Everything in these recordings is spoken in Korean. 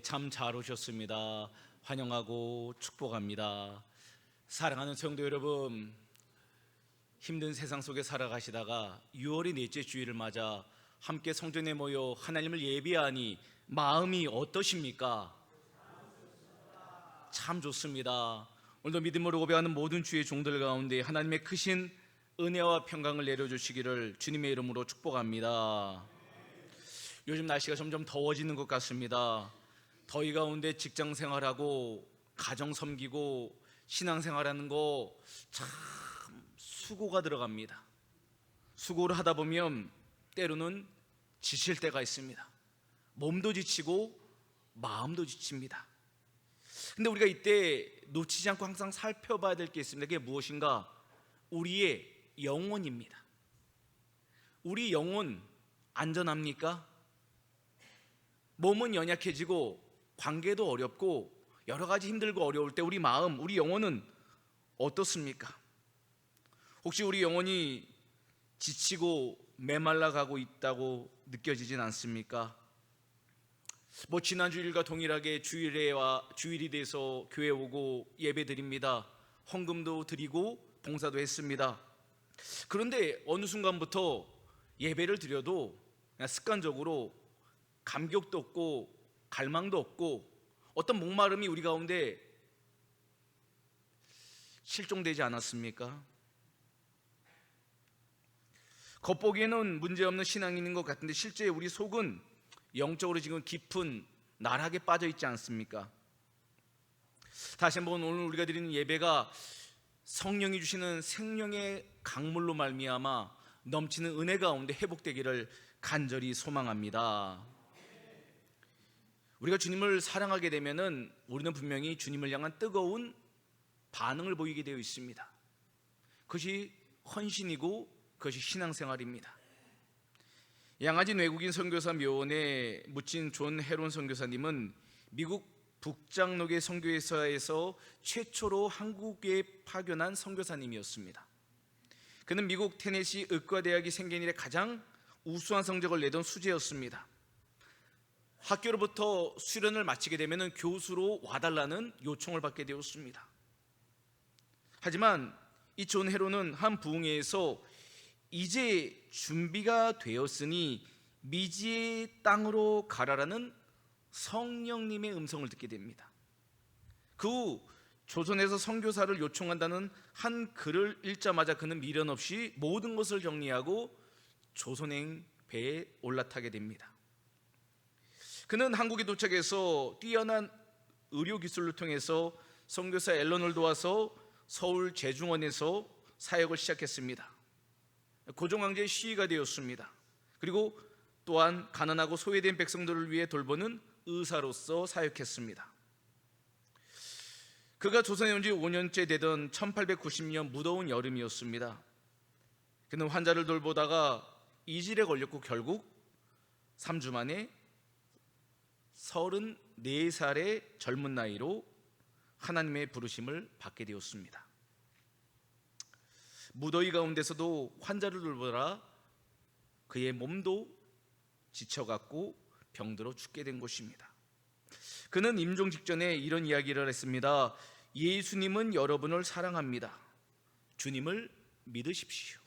참 잘 오셨습니다. 환영하고 축복합니다. 사랑하는 성도 여러분, 힘든 세상 속에 살아가시다가 6월의 넷째 주일을 맞아 함께 성전에 모여 하나님을 예배하니 마음이 어떠십니까? 참 좋습니다. 오늘도 믿음으로 고백하는 모든 주의 종들 가운데 하나님의 크신 은혜와 평강을 내려주시기를 주님의 이름으로 축복합니다. 요즘 날씨가 점점 더워지는 것 같습니다. 더위 가운데 직장 생활하고 가정 섬기고 신앙생활하는 거 참 수고가 들어갑니다. 수고를 하다 보면 때로는 지칠 때가 있습니다. 몸도 지치고 마음도 지칩니다. 근데 우리가 이때 놓치지 않고 항상 살펴봐야 될 게 있습니다. 그게 무엇인가? 우리의 영혼입니다. 우리 영혼 안전합니까? 몸은 연약해지고 관계도 어렵고 여러 가지 힘들고 어려울 때 우리 마음, 우리 영혼은 어떻습니까? 혹시 우리 영혼이 지치고 메말라가고 있다고 느껴지진 않습니까? 지난 주일과 동일하게 주일이 돼서 교회 오고 예배 드립니다. 헌금도 드리고 봉사도 했습니다. 그런데 어느 순간부터 예배를 드려도 그냥 습관적으로 감격도 없고 갈망도 없고 어떤 목마름이 우리 가운데 실종되지 않았습니까? 겉보기에는 문제없는 신앙인인 것 같은데 실제 우리 속은 영적으로 지금 깊은 나락에 빠져 있지 않습니까? 다시 한번 오늘 우리가 드리는 예배가 성령이 주시는 생명의 강물로 말미암아 넘치는 은혜 가운데 회복되기를 간절히 소망합니다. 우리가 주님을 사랑하게 되면은 우리는 분명히 주님을 향한 뜨거운 반응을 보이게 되어 있습니다. 그것이 헌신이고 그것이 신앙생활입니다. 양아진 외국인 선교사 묘원에 묻힌 존 헤론 선교사님은 미국 북장로계 선교회사에서 최초로 한국에 파견한 선교사님이었습니다. 그는 미국 테네시 의과대학이 생긴 이래 가장 우수한 성적을 내던 수재였습니다. 학교로부터 수련을 마치게 되면 교수로 와달라는 요청을 받게 되었습니다. 하지만 이 존 헤론은 한 부흥회에서 이제 준비가 되었으니 미지의 땅으로 가라라는 성령님의 음성을 듣게 됩니다. 그 후 조선에서 선교사를 요청한다는 한 글을 읽자마자 그는 미련 없이 모든 것을 정리하고 조선행 배에 올라타게 됩니다. 그는 한국에 도착해서 뛰어난 의료 기술을 통해서 선교사 앨런을 도와서 서울 제중원에서 사역을 시작했습니다. 고종황제의 시위가 되었습니다. 그리고 또한 가난하고 소외된 백성들을 위해 돌보는 의사로서 사역했습니다. 그가 조선에 온 지 5년째 되던 1890년 무더운 여름이었습니다. 그는 환자를 돌보다가 이질에 걸렸고 결국 3주 만에 34살의 젊은 나이로 하나님의 부르심을 받게 되었습니다. 무더위 가운데서도 환자를 돌보라 그의 몸도 지쳐갔고 병들어 죽게 된 것입니다. 그는 임종 직전에 이런 이야기를 했습니다. 예수님은 여러분을 사랑합니다. 주님을 믿으십시오.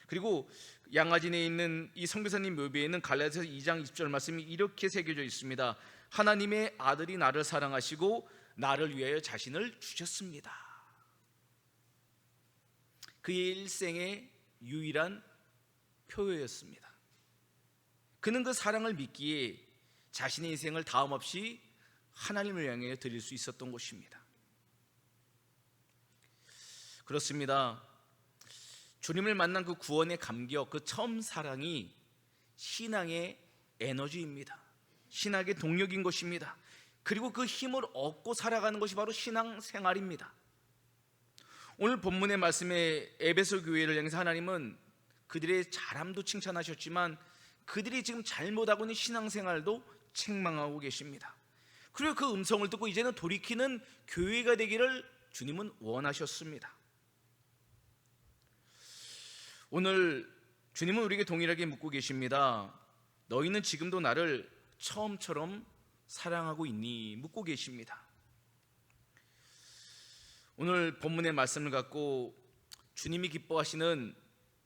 그리고 양아진에 있는 이 선교사님 묘비에는 갈라디아서 2장 20절 말씀이 이렇게 새겨져 있습니다. 하나님의 아들이 나를 사랑하시고 나를 위하여 자신을 주셨습니다. 그의 일생의 유일한 표효였습니다. 그는 그 사랑을 믿기에 자신의 인생을 다음없이 하나님을 향해 드릴 수 있었던 것입니다. 그렇습니다. 주님을 만난 그 구원의 감격, 그 처음 사랑이 신앙의 에너지입니다. 신앙의 동력인 것입니다. 그리고 그 힘을 얻고 살아가는 것이 바로 신앙생활입니다. 오늘 본문의 말씀에 에베소 교회를 향해서 하나님은 그들의 잘함도 칭찬하셨지만 그들이 지금 잘못하고 있는 신앙생활도 책망하고 계십니다. 그리고 그 음성을 듣고 이제는 돌이키는 교회가 되기를 주님은 원하셨습니다. 오늘 주님은 우리에게 동일하게 묻고 계십니다. 너희는 지금도 나를 처음처럼 사랑하고 있니? 묻고 계십니다. 오늘 본문의 말씀을 갖고 주님이 기뻐하시는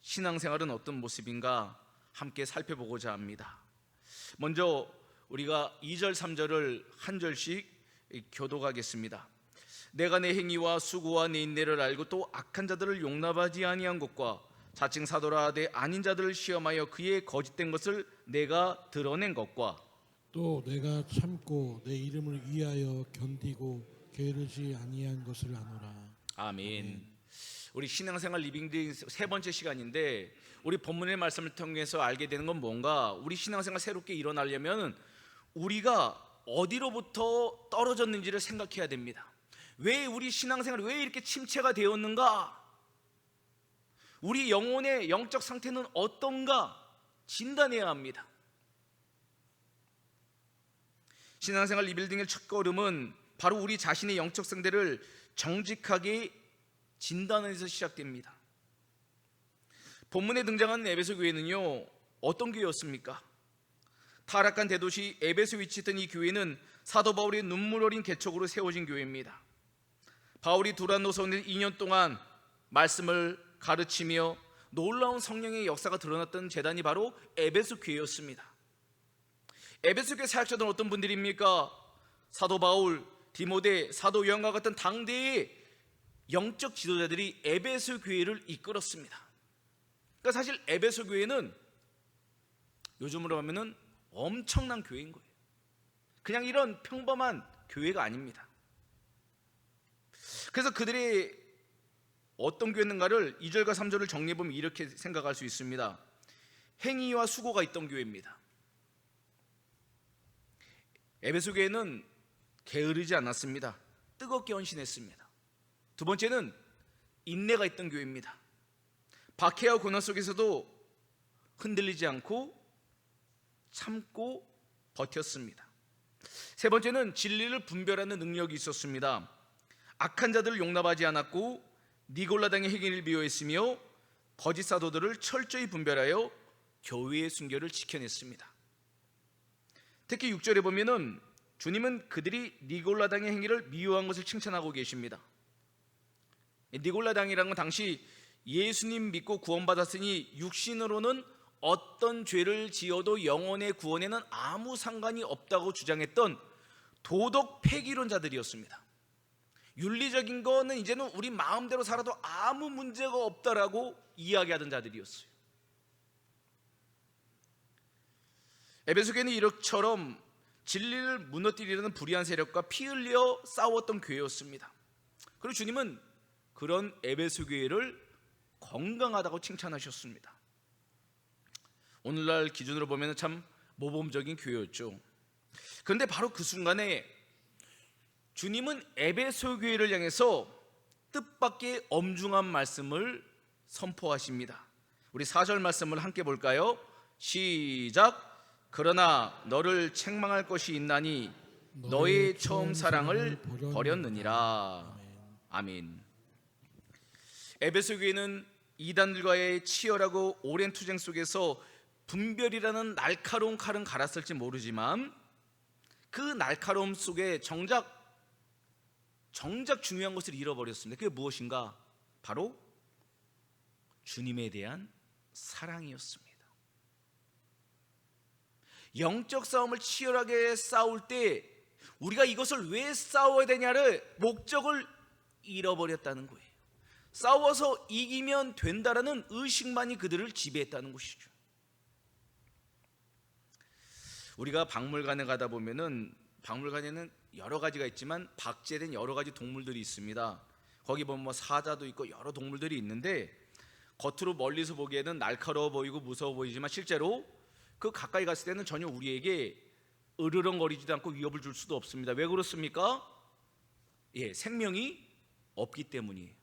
신앙생활은 어떤 모습인가 함께 살펴보고자 합니다. 먼저 우리가 2절 3절을 한 절씩 교독하겠습니다. 내가 내 행위와 수고와 내 인내를 알고 또 악한 자들을 용납하지 아니한 것과 자칭 사도라 내 아닌 자들을 시험하여 그의 거짓된 것을 내가 드러낸 것과 또 내가 참고 내 이름을 위하여 견디고 게으르지 아니한 것을 아노라. 아멘. 우리 신앙생활 리빙딩 세 번째 시간인데 우리 본문의 말씀을 통해서 알게 되는 건 뭔가, 우리 신앙생활 새롭게 일어나려면 우리가 어디로부터 떨어졌는지를 생각해야 됩니다. 왜 우리 신앙생활이 왜 이렇게 침체가 되었는가? 우리 영혼의 영적 상태는 어떤가 진단해야 합니다. 신앙생활 리빌딩의 첫 걸음은 바로 우리 자신의 영적 상태를 정직하게 진단해서 시작됩니다. 본문에 등장하는 에베소 교회는요, 어떤 교회였습니까? 타락한 대도시 에베소에 위치했던 이 교회는 사도 바울의 눈물 어린 개척으로 세워진 교회입니다. 바울이 두란노선에 2년 동안 말씀을 가르치며 놀라운 성령의 역사가 드러났던 재단이 바로 에베소 교회였습니다. 에베소 교회 사역자들은 어떤 분들입니까? 사도 바울, 디모데, 사도 요한과 같은 당대의 영적 지도자들이 에베소 교회를 이끌었습니다. 그러니까 사실 에베소 교회는 요즘으로 하면은 엄청난 교회인 거예요. 그냥 이런 평범한 교회가 아닙니다. 그래서 그들이 어떤 교회였는가를 2절과 3절을 정리해보면 이렇게 생각할 수 있습니다. 행위와 수고가 있던 교회입니다. 에베소 교회는 게으르지 않았습니다. 뜨겁게 헌신했습니다. 두 번째는 인내가 있던 교회입니다. 박해와 고난 속에서도 흔들리지 않고 참고 버텼습니다. 세 번째는 진리를 분별하는 능력이 있었습니다. 악한 자들을 용납하지 않았고 니골라당의 행위를 미워했으며 거짓 사도들을 철저히 분별하여 교회의 순결을 지켜냈습니다. 특히 6절에 보면은 주님은 그들이 니골라당의 행위를 미워한 것을 칭찬하고 계십니다. 니골라당이라는 건 당시 예수님 믿고 구원받았으니 육신으로는 어떤 죄를 지어도 영혼의 구원에는 아무 상관이 없다고 주장했던 도덕 폐기론자들이었습니다. 윤리적인 거는 이제는 우리 마음대로 살아도 아무 문제가 없다라고 이야기하던 자들이었어요. 에베소 교회는 이처럼 진리를 무너뜨리려는 불의한 세력과 피 흘려 싸웠던 교회였습니다. 그리고 주님은 그런 에베소 교회를 건강하다고 칭찬하셨습니다. 오늘날 기준으로 보면 참 모범적인 교회였죠. 그런데 바로 그 순간에 주님은 에베소 교회를 향해서 뜻밖의 엄중한 말씀을 선포하십니다. 우리 4절 말씀을 함께 볼까요? 시작. 그러나 너를 책망할 것이 있나니 너의 처음 사랑을 버렸느니라. 아멘. 에베소 교회는 이단들과의 치열하고 오랜 투쟁 속에서 분별이라는 날카로운 칼은 갈았을지 모르지만 그 날카로움 속에 정작 중요한 것을 잃어버렸습니다. 그게 무엇인가? 바로 주님에 대한 사랑이었습니다. 영적 싸움을 치열하게 싸울 때 우리가 이것을 왜 싸워야 되냐를 목적을 잃어버렸다는 거예요. 싸워서 이기면 된다라는 의식만이 그들을 지배했다는 것이죠. 우리가 박물관에 가다 보면은 박물관에는 여러 가지가 있지만 박제된 여러 가지 동물들이 있습니다. 거기 보면 뭐 사자도 있고 여러 동물들이 있는데 겉으로 멀리서 보기에는 날카로워 보이고 무서워 보이지만 실제로 그 가까이 갔을 때는 전혀 우리에게 으르렁거리지도 않고 위협을 줄 수도 없습니다. 왜 그렇습니까? 생명이 없기 때문이에요.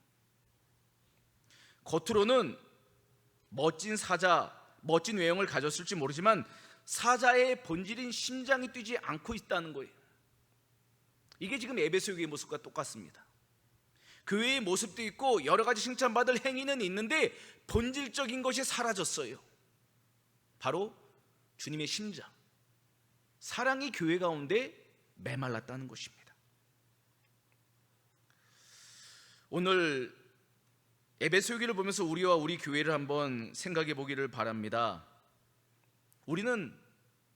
겉으로는 멋진 사자, 멋진 외형을 가졌을지 모르지만 사자의 본질인 심장이 뛰지 않고 있다는 거예요. 이게 지금 에베소 교회의 모습과 똑같습니다. 교회의 모습도 있고 여러 가지 칭찬받을 행위는 있는데 본질적인 것이 사라졌어요. 바로 주님의 심장, 사랑이 교회 가운데 메말랐다는 것입니다. 오늘 에베소 교회를 보면서 우리와 우리 교회를 한번 생각해 보기를 바랍니다. 우리는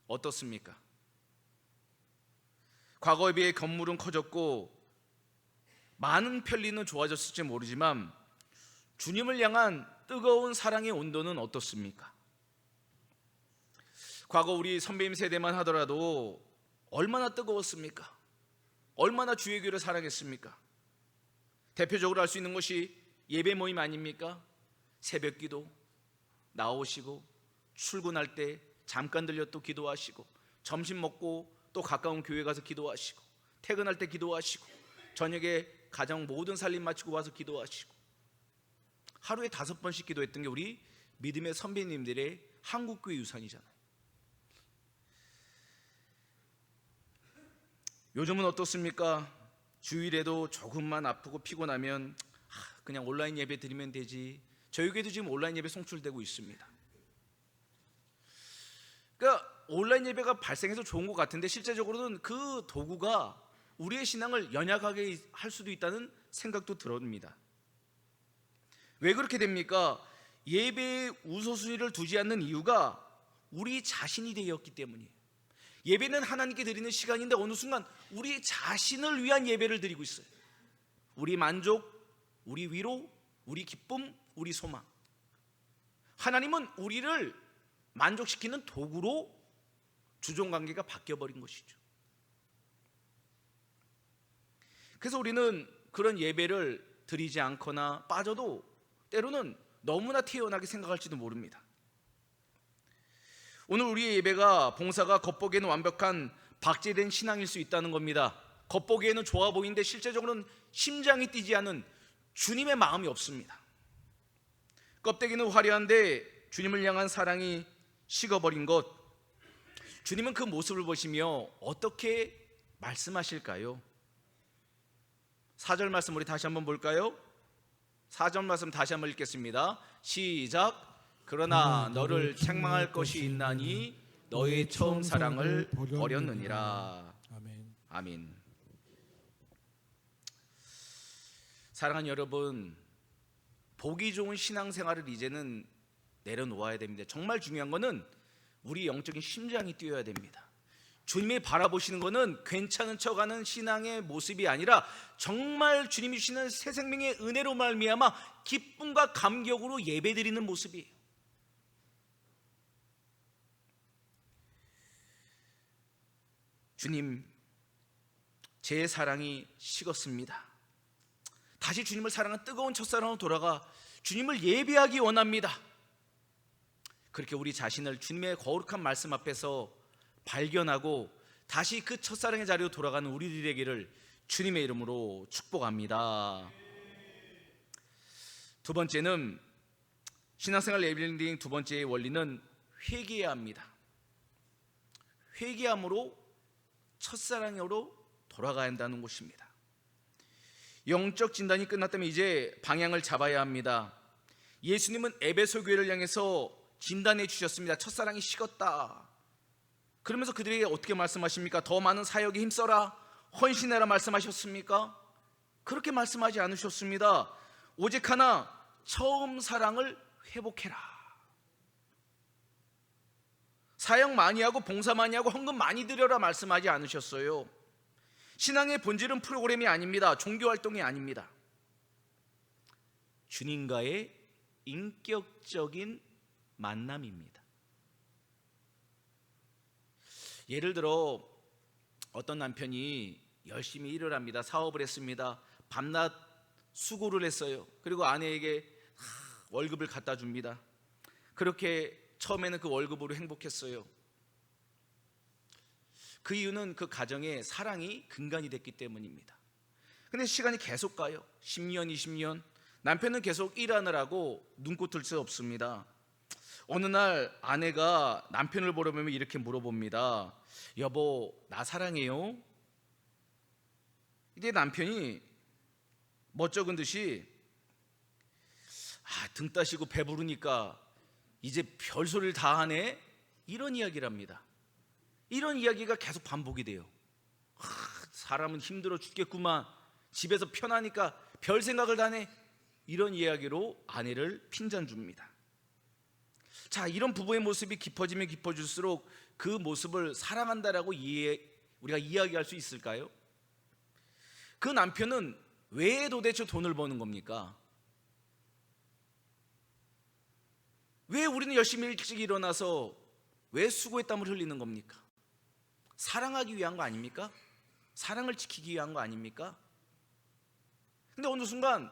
어떻습니까? 과거에 비해 건물은 커졌고 많은 편리는 좋아졌을지 모르지만 주님을 향한 뜨거운 사랑의 온도는 어떻습니까? 과거 우리 선배님 세대만 하더라도 얼마나 뜨거웠습니까? 얼마나 주의 교회를 사랑했습니까? 대표적으로 할 수 있는 것이 예배 모임 아닙니까? 새벽 기도 나오시고 출근할 때 잠깐 들려 또 기도하시고 점심 먹고 또 가까운 교회 가서 기도하시고 퇴근할 때 기도하시고 저녁에 가정 모든 살림 마치고 와서 기도하시고 하루에 5번씩 기도했던 게 우리 믿음의 선배님들의 한국교회 유산이잖아요. 요즘은 어떻습니까? 주일에도 조금만 아프고 피곤하면 그냥 온라인 예배 드리면 되지. 저희 교회도 지금 온라인 예배 송출되고 있습니다. 그러니까 온라인 예배가 발생해서 좋은 것 같은데 실제적으로는 그 도구가 우리의 신앙을 연약하게 할 수도 있다는 생각도 들어옵니다. 왜 그렇게 됩니까? 예배의 우선순위를 두지 않는 이유가 우리 자신이 되었기 때문이에요. 예배는 하나님께 드리는 시간인데 어느 순간 우리 자신을 위한 예배를 드리고 있어요. 우리 만족, 우리 위로, 우리 기쁨, 우리 소망. 하나님은 우리를 만족시키는 도구로 주종관계가 바뀌어버린 것이죠. 그래서 우리는 그런 예배를 드리지 않거나 빠져도 때로는 너무나 태연하게 생각할지도 모릅니다. 오늘 우리의 예배가 봉사가 겉보기에는 완벽한 박제된 신앙일 수 있다는 겁니다. 겉보기에는 좋아 보이는데 실제적으로는 심장이 뛰지 않은 주님의 마음이 없습니다. 껍데기는 화려한데 주님을 향한 사랑이 식어버린 것, 주님은 그 모습을 보시며 어떻게 말씀하실까요? 4절 말씀 우리 다시 한번 볼까요? 4절 말씀 다시 한번 읽겠습니다. 시작. 그러나 너를 책망할 것이 있나니 너의 처음 사랑을 버렸느니라. 아멘. 아멘. 사랑하는 여러분, 보기 좋은 신앙생활을 이제는 내려놓아야 됩니다. 정말 중요한 거는 우리 영적인 심장이 뛰어야 됩니다. 주님이 바라보시는 것은 괜찮은 척하는 신앙의 모습이 아니라 정말 주님이 주시는 새 생명의 은혜로 말미암아 기쁨과 감격으로 예배드리는 모습이에요. 주님, 제 사랑이 식었습니다. 다시 주님을 사랑한 뜨거운 첫사랑으로 돌아가 주님을 예배하기 원합니다. 그렇게 우리 자신을 주님의 거룩한 말씀 앞에서 발견하고 다시 그 첫사랑의 자리로 돌아가는 우리들이 되기를 주님의 이름으로 축복합니다. 두 번째는 신앙생활 레벨링 두 번째의 원리는 회개해야 합니다. 회개함으로 첫사랑으로 돌아가야 한다는 것입니다. 영적 진단이 끝났다면 이제 방향을 잡아야 합니다. 예수님은 에베소 교회를 향해서 진단해 주셨습니다. 첫사랑이 식었다. 그러면서 그들에게 어떻게 말씀하십니까? 더 많은 사역에 힘써라, 헌신해라 말씀하셨습니까? 그렇게 말씀하지 않으셨습니다. 오직 하나, 처음 사랑을 회복해라. 사역 많이 하고 봉사 많이 하고 헌금 많이 드려라 말씀하지 않으셨어요. 신앙의 본질은 프로그램이 아닙니다. 종교활동이 아닙니다. 주님과의 인격적인 만남입니다. 예를 들어 어떤 남편이 열심히 일을 합니다. 사업을 했습니다. 밤낮 수고를 했어요. 그리고 아내에게 월급을 갖다 줍니다. 그렇게 처음에는 그 월급으로 행복했어요. 그 이유는 그 가정에 사랑이 근간이 됐기 때문입니다. 근데 시간이 계속 가요. 10년, 20년. 남편은 계속 일하느라고 눈코 뜰 수 없습니다. 어느 날 아내가 남편을 보려면 이렇게 물어봅니다. 여보, 나 사랑해요? 이때 남편이 멋쩍은 듯이 등 따시고 배부르니까 이제 별소리를 다 하네? 이런 이야기를 합니다. 이런 이야기가 계속 반복이 돼요. 사람은 힘들어 죽겠구만, 집에서 편하니까 별 생각을 다 해, 이런 이야기로 아내를 핀잔 줍니다. 자, 이런 부부의 모습이 깊어지면 깊어질수록 그 모습을 사랑한다라고 우리가 이야기할 수 있을까요? 그 남편은 왜 도대체 돈을 버는 겁니까? 왜 우리는 열심히 일찍 일어나서 왜 수고의 땀을 흘리는 겁니까? 사랑하기 위한 거 아닙니까? 사랑을 지키기 위한 거 아닙니까? 근데 어느 순간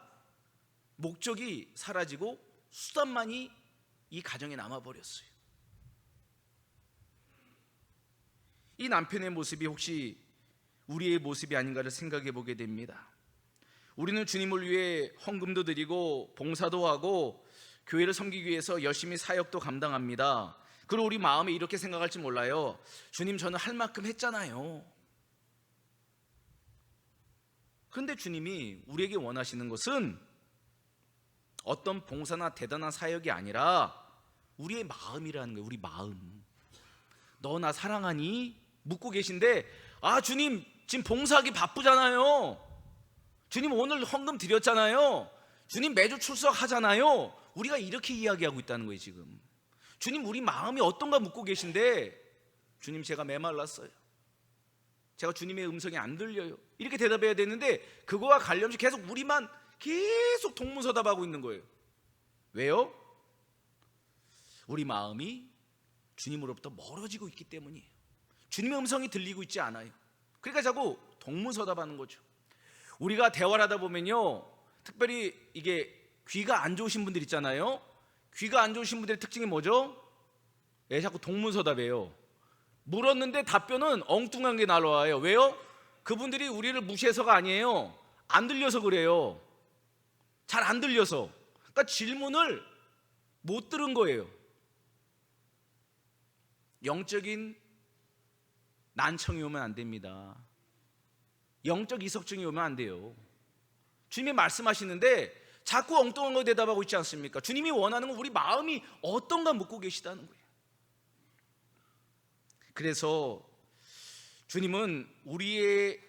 목적이 사라지고 수단만이 이 가정에 남아버렸어요. 이 남편의 모습이 혹시 우리의 모습이 아닌가를 생각해 보게 됩니다. 우리는 주님을 위해 헌금도 드리고 봉사도 하고 교회를 섬기기 위해서 열심히 사역도 감당합니다. 그리고 우리 마음에 이렇게 생각할지 몰라요. 주님, 저는 할 만큼 했잖아요. 그런데 주님이 우리에게 원하시는 것은 어떤 봉사나 대단한 사역이 아니라 우리의 마음이라는 거예요. 우리 마음. 너 나 사랑하니? 묻고 계신데, 아, 주님 지금 봉사하기 바쁘잖아요. 주님 오늘 헌금 드렸잖아요. 주님 매주 출석하잖아요. 우리가 이렇게 이야기하고 있다는 거예요. 지금 주님, 우리 마음이 어떤가 묻고 계신데, 주님, 제가 메말랐어요. 제가 주님의 음성이 안 들려요. 이렇게 대답해야 되는데 그거와 관련없이 계속 우리만 계속 동문서답하고 있는 거예요. 왜요? 우리 마음이 주님으로부터 멀어지고 있기 때문이에요. 주님의 음성이 들리고 있지 않아요. 그러니까 자꾸 동문서답하는 거죠. 우리가 대화를 하다 보면요, 특별히 이게 귀가 안 좋으신 분들 있잖아요. 귀가 안 좋으신 분들의 특징이 뭐죠? 자꾸 동문서답해요. 물었는데 답변은 엉뚱한 게 날아와요. 왜요? 그분들이 우리를 무시해서가 아니에요. 안 들려서 그래요. 잘 안 들려서. 그러니까 질문을 못 들은 거예요. 영적인 난청이 오면 안 됩니다. 영적 이석증이 오면 안 돼요. 주님이 말씀하시는데 자꾸 엉뚱한 거 대답하고 있지 않습니까? 주님이 원하는 건 우리 마음이 어떤가 묻고 계시다는 거예요. 그래서 주님은 우리의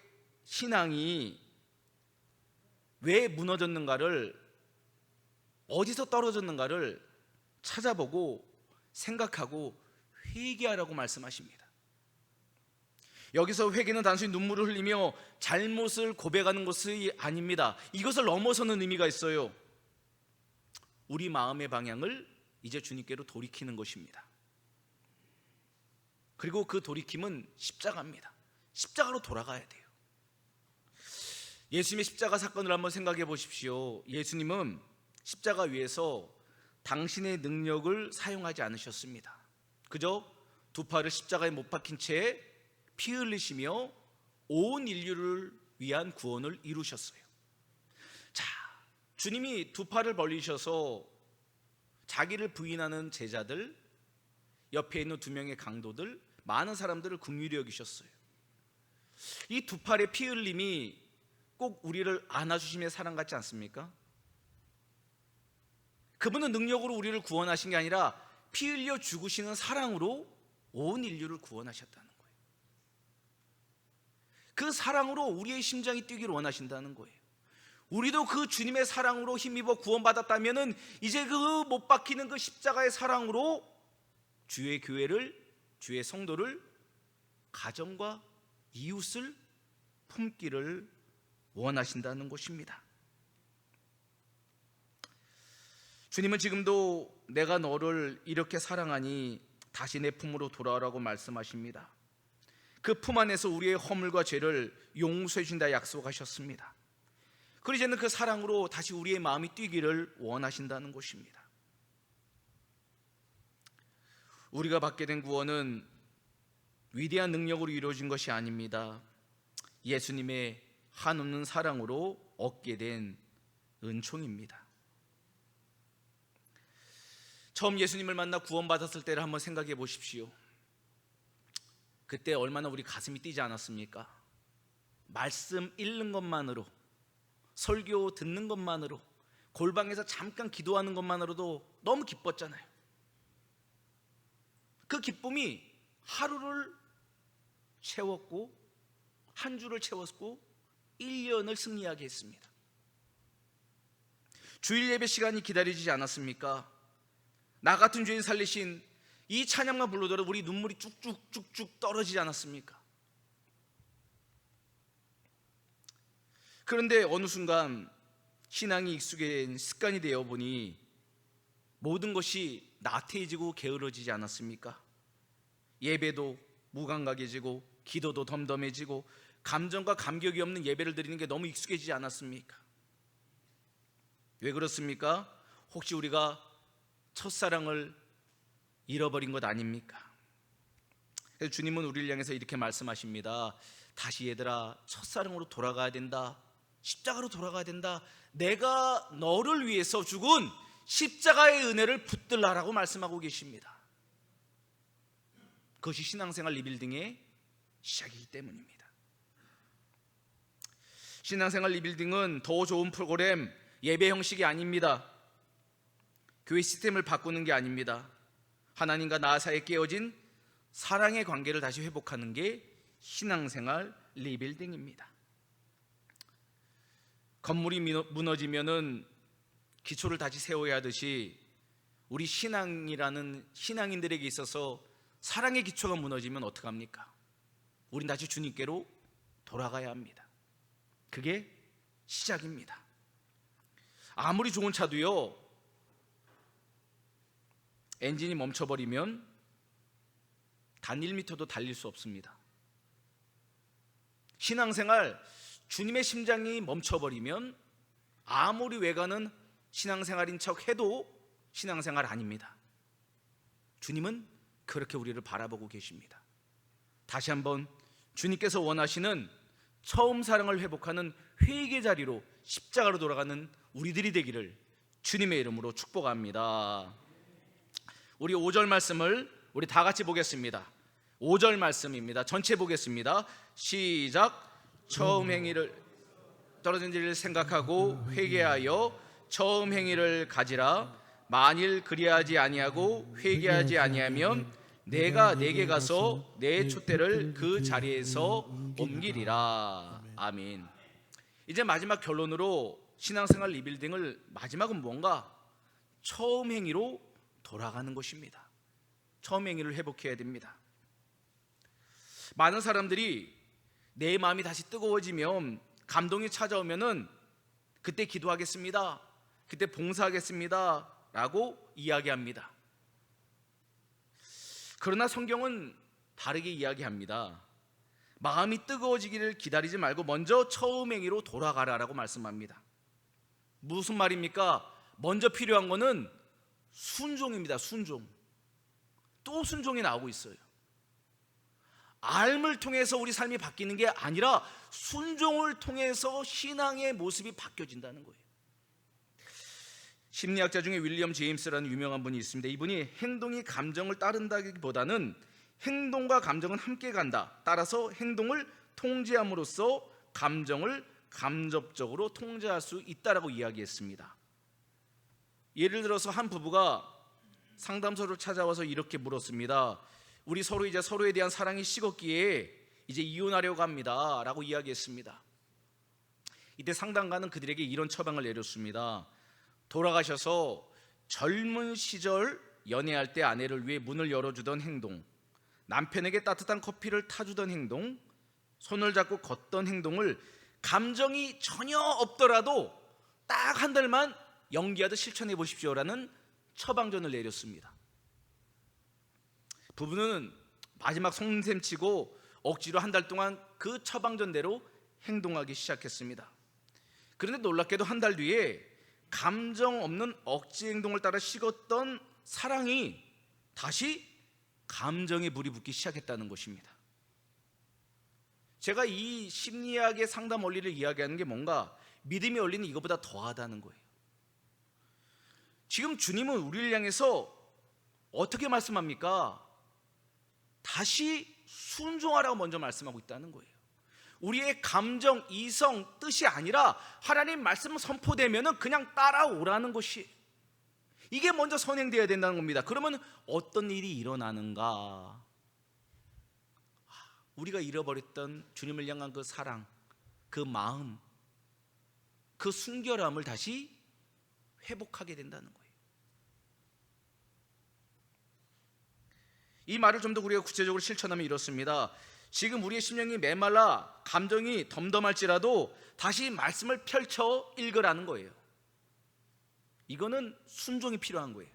신앙이 왜 무너졌는가를, 어디서 떨어졌는가를 찾아보고 생각하고 회개하라고 말씀하십니다. 여기서 회개는 단순히 눈물을 흘리며 잘못을 고백하는 것이 아닙니다. 이것을 넘어서는 의미가 있어요. 우리 마음의 방향을 이제 주님께로 돌이키는 것입니다. 그리고 그 돌이킴은 십자가입니다. 십자가로 돌아가야 돼요. 예수님의 십자가 사건을 한번 생각해 보십시오. 예수님은 십자가 위에서 당신의 능력을 사용하지 않으셨습니다. 그저 두 팔을 십자가에 못 박힌 채 피 흘리시며 온 인류를 위한 구원을 이루셨어요. 자, 주님이 두 팔을 벌리셔서 자기를 부인하는 제자들, 옆에 있는 두 명의 강도들, 많은 사람들을 긍휼히 여기셨어요. 이 두 팔의 피 흘림이 꼭 우리를 안아주심의 사랑 같지 않습니까? 그분은 능력으로 우리를 구원하신 게 아니라 피 흘려 죽으시는 사랑으로 온 인류를 구원하셨다는 거예요. 그 사랑으로 우리의 심장이 뛰기를 원하신다는 거예요. 우리도 그 주님의 사랑으로 힘입어 구원받았다면 이제 그 못 박히는 그 십자가의 사랑으로 주의 교회를, 주의 성도를, 가정과 이웃을 품기를 원하신다는 것입니다. 주님은 지금도 내가 너를 이렇게 사랑하니 다시 내 품으로 돌아오라고 말씀하십니다. 그 품 안에서 우리의 허물과 죄를 용서해 준다 약속하셨습니다. 그리고 이제는 그 사랑으로 다시 우리의 마음이 뛰기를 원하신다는 것입니다. 우리가 받게 된 구원은 위대한 능력으로 이루어진 것이 아닙니다. 예수님의 한없는 사랑으로 얻게 된 은총입니다. 처음 예수님을 만나 구원받았을 때를 한번 생각해 보십시오. 그때 얼마나 우리 가슴이 뛰지 않았습니까? 말씀 읽는 것만으로, 설교 듣는 것만으로, 골방에서 잠깐 기도하는 것만으로도 너무 기뻤잖아요. 그 기쁨이 하루를 채웠고 한 주를 채웠고 1년을 승리하게 했습니다. 주일 예배 시간이 기다려지지 않았습니까? 나 같은 죄인 살리신 이 찬양만 불러도 우리 눈물이 쭉쭉 떨어지지 않았습니까? 그런데 어느 순간 신앙이 익숙해진 습관이 되어 보니 모든 것이 나태해지고 게으러지지 않았습니까? 예배도 무감각해지고 기도도 덤덤해지고 감정과 감격이 없는 예배를 드리는 게 너무 익숙해지지 않았습니까? 왜 그렇습니까? 혹시 우리가 첫사랑을 잃어버린 것 아닙니까? 그래서 주님은 우리를 향해서 이렇게 말씀하십니다. 다시 얘들아, 첫사랑으로 돌아가야 된다. 십자가로 돌아가야 된다. 내가 너를 위해서 죽은 십자가의 은혜를 붙들라라고 말씀하고 계십니다. 그것이 신앙생활 리빌딩의 시작이기 때문입니다. 신앙생활 리빌딩은 더 좋은 프로그램, 예배 형식이 아닙니다. 교회 시스템을 바꾸는 게 아닙니다. 하나님과 나 사이에 깨어진 사랑의 관계를 다시 회복하는 게 신앙생활 리빌딩입니다. 건물이 무너지면은 기초를 다시 세워야 하듯이 우리 신앙이라는 신앙인들에게 있어서 사랑의 기초가 무너지면 어떡합니까? 우린 다시 주님께로 돌아가야 합니다. 그게 시작입니다. 아무리 좋은 차도요, 엔진이 멈춰버리면 단 1m도 달릴 수 없습니다. 신앙생활, 주님의 심장이 멈춰버리면 아무리 외관은 신앙생활인 척 해도 신앙생활 아닙니다. 주님은 그렇게 우리를 바라보고 계십니다. 다시 한번 주님께서 원하시는 처음 사랑을 회복하는 회개 자리로 십자가로 돌아가는 우리들이 되기를 주님의 이름으로 축복합니다. 우리 5절 말씀을 우리 다 같이 보겠습니다. 5절 말씀입니다. 전체 보겠습니다. 시작. 처음 행위를 떨어진 일을 생각하고 회개하여 처음 행위를 가지라. 만일 그리하지 아니하고 회개하지 아니하면 내가 내게 가서 내 촛대를 그 자리에서 옮기리라. 아멘. 이제 마지막 결론으로 신앙생활 리빌딩을 마지막은 뭔가? 처음 행위로 돌아가는 것입니다. 처음 행위를 회복해야 됩니다. 많은 사람들이 내 마음이 다시 뜨거워지면, 감동이 찾아오면은 그때 기도하겠습니다, 그때 봉사하겠습니다 라고 이야기합니다. 그러나 성경은 다르게 이야기합니다. 마음이 뜨거워지기를 기다리지 말고 먼저 처음 행위로 돌아가라라고 말씀합니다. 무슨 말입니까? 먼저 필요한 거는 순종입니다. 순종. 또 순종이 나오고 있어요. 앓음을 통해서 우리 삶이 바뀌는 게 아니라 순종을 통해서 신앙의 모습이 바뀌어진다는 거예요. 심리학자 중에 윌리엄 제임스라는 유명한 분이 있습니다. 이분이 행동이 감정을 따른다기보다는 행동과 감정은 함께 간다. 따라서 행동을 통제함으로써 감정을 간접적으로 통제할 수 있다라고 이야기했습니다. 예를 들어서 한 부부가 상담소를 찾아와서 이렇게 물었습니다. 우리 서로 이제 서로에 대한 사랑이 식었기에 이제 이혼하려고 합니다 라고 이야기했습니다. 이때 상담가는 그들에게 이런 처방을 내렸습니다. 돌아가셔서 젊은 시절 연애할 때 아내를 위해 문을 열어주던 행동, 남편에게 따뜻한 커피를 타주던 행동, 손을 잡고 걷던 행동을 감정이 전혀 없더라도 딱 한 달만 연기하듯 실천해 보십시오라는 처방전을 내렸습니다. 부부는 마지막 속셈치고 억지로 한 달 동안 그 처방전대로 행동하기 시작했습니다. 그런데 놀랍게도 한 달 뒤에 감정 없는 억지 행동을 따라 식었던 사랑이 다시 감정에 물이 붙기 시작했다는 것입니다. 제가 이 심리학의 상담 원리를 이야기하는 게 뭔가 믿음의 원리는 이거보다 더하다는 거예요. 지금 주님은 우리를 향해서 어떻게 말씀합니까? 다시 순종하라고 먼저 말씀하고 있다는 거예요. 우리의 감정, 이성, 뜻이 아니라 하나님 말씀 선포되면 그냥 따라오라는 것이, 이게 먼저 선행되어야 된다는 겁니다. 그러면 어떤 일이 일어나는가? 우리가 잃어버렸던 주님을 향한 그 사랑, 그 마음, 그 순결함을 다시 회복하게 된다는 거예요. 이 말을 좀 더 우리가 구체적으로 실천하면 이렇습니다. 지금 우리의 심령이 메말라 감정이 덤덤할지라도 다시 말씀을 펼쳐 읽으라는 거예요. 이거는 순종이 필요한 거예요.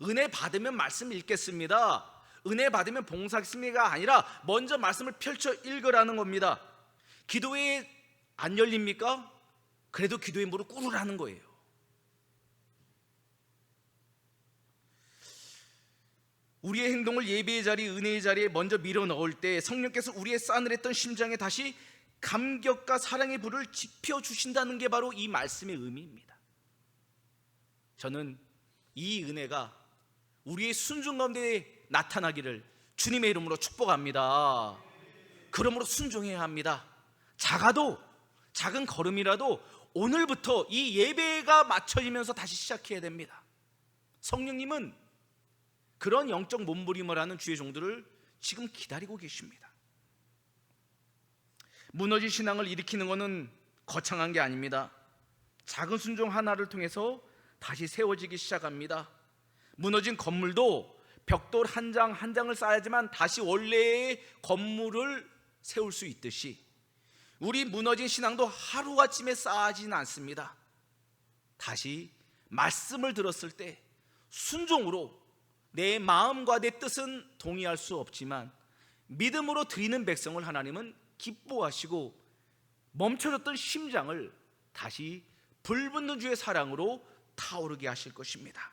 은혜 받으면 말씀 읽겠습니다, 은혜 받으면 봉사하겠습니다가 아니라 먼저 말씀을 펼쳐 읽으라는 겁니다. 기도회 안 열립니까? 그래도 기도에 무릎 꿇으라는 거예요. 우리의 행동을 예배의 자리, 은혜의 자리에 먼저 밀어 넣을 때 성령께서 우리의 싸늘했던 심장에 다시 감격과 사랑의 불을 지펴주신다는 게 바로 이 말씀의 의미입니다. 저는 이 은혜가 우리의 순종 가운데 나타나기를 주님의 이름으로 축복합니다. 그러므로 순종해야 합니다. 작은 걸음이라도 오늘부터 이 예배가 맞춰지면서 다시 시작해야 됩니다. 성령님은 그런 영적 몸부림을 하는 주의 종들을 지금 기다리고 계십니다. 무너진 신앙을 일으키는 것은 거창한 게 아닙니다. 작은 순종 하나를 통해서 다시 세워지기 시작합니다. 무너진 건물도 벽돌 한 장 한 장을 쌓아야지만 다시 원래의 건물을 세울 수 있듯이 우리 무너진 신앙도 하루아침에 쌓아지는 않습니다. 다시 말씀을 들었을 때 순종으로 내 마음과 내 뜻은 동의할 수 없지만 믿음으로 드리는 백성을 하나님은 기뻐하시고 멈춰졌던 심장을 다시 불붙는 주의 사랑으로 타오르게 하실 것입니다.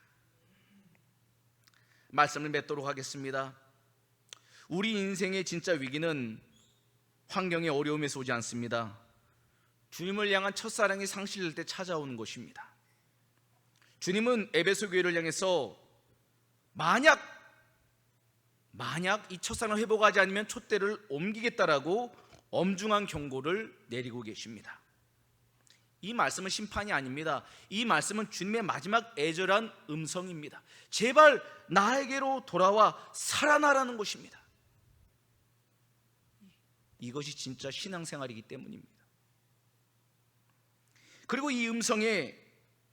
말씀을 맺도록 하겠습니다. 우리 인생의 진짜 위기는 환경의 어려움에서 오지 않습니다. 주님을 향한 첫사랑이 상실될 때 찾아오는 것입니다. 주님은 에베소 교회를 향해서 만약 이 첫사랑을 회복하지 않으면 촛대를 옮기겠다라고 엄중한 경고를 내리고 계십니다. 이 말씀은 심판이 아닙니다. 이 말씀은 주님의 마지막 애절한 음성입니다. 제발 나에게로 돌아와 살아나라는 것입니다. 이것이 진짜 신앙생활이기 때문입니다. 그리고 이 음성에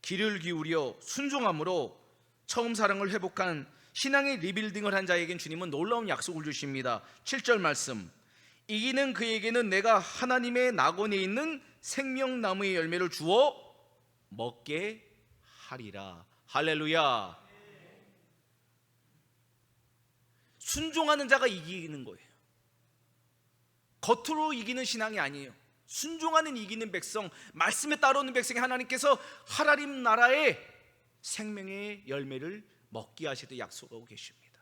귀를 기울여 순종함으로 처음 사랑을 회복한 신앙의 리빌딩을 한 자에겐 주님은 놀라운 약속을 주십니다. 7절 말씀, 이기는 그에게는 내가 하나님의 낙원에 있는 생명나무의 열매를 주어 먹게 하리라. 할렐루야. 순종하는 자가 이기는 거예요. 겉으로 이기는 신앙이 아니에요. 순종하는 이기는 백성, 말씀에 따르는 백성이 하나님께서 하나님 나라의 생명의 열매를 먹게 하시듯 약속하고 계십니다.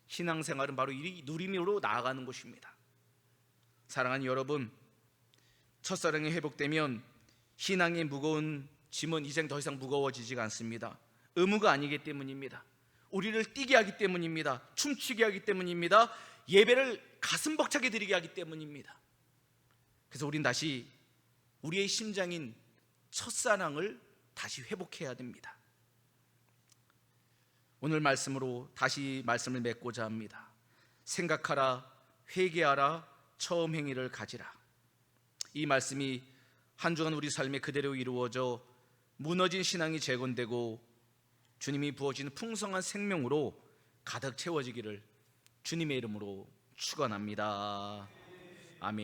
신앙생활은 바로 이 누림으로 나아가는 것입니다. 사랑하는 여러분, 첫사랑이 회복되면 신앙의 무거운 짐은 이제 더 이상 무거워지지가 않습니다. 의무가 아니기 때문입니다. 우리를 뛰게 하기 때문입니다. 춤추게 하기 때문입니다. 예배를 가슴 벅차게 드리게 하기 때문입니다. 그래서 우린 다시 우리의 심장인 첫사랑을 다시 회복해야 됩니다. 오늘 말씀으로 다시 말씀을 맺고자 합니다. 생각하라, 회개하라, 처음 행위를 가지라. 이 말씀이 한 주간 우리 삶에 그대로 이루어져 무너진 신앙이 재건되고 주님이 부어주는 풍성한 생명으로 가득 채워지기를 주님의 이름으로 축원합니다. 아멘.